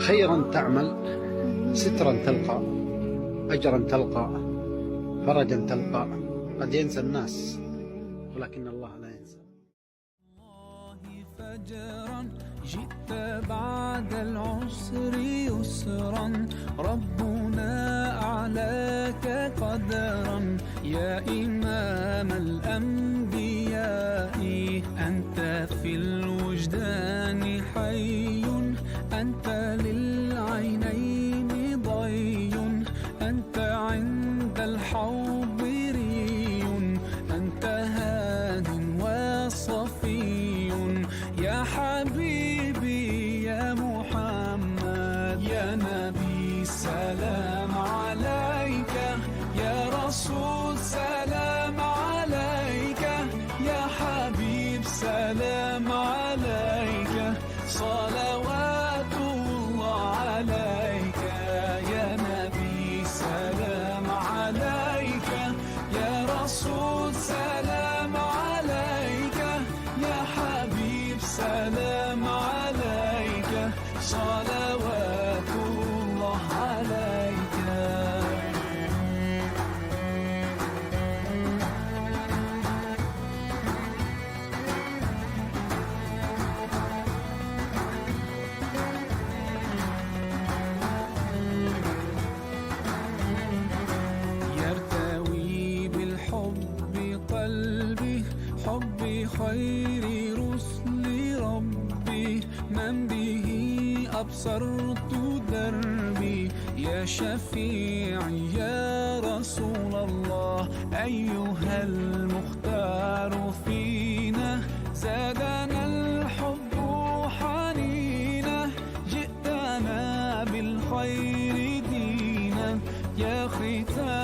خيرا تعمل، سترا تلقى، أجرا تلقى، فرجا تلقى. قد ينسى الناس ولكن الله لا ينسى. فجرا جئت بعد العسر يسرا، ربنا أعلاك قدرا يا إمام الأنبياء. أنت في الوجدان حي، أنت للعينين ضي، أنت عند الحوض ري، أنت هاد وصفي يا حبيبي يا محمد. يا نبي سلام عليك، يا رسول سلام عليك، يا حبيب سلام عليك، صلوات الله عليك. يا نبي سلام عليك، يا رسول سلام عليك، يا حبيب سلام عليك، صلوات الله عليك. يرتوي بالحب قلبي، حب خير رسل ربي، من به أبصرت دربي. يا شفيعي يا رسول الله، أيها المختار فينا، زادنا الحب حنينا، جئتنا بالخير دينا، يا ختام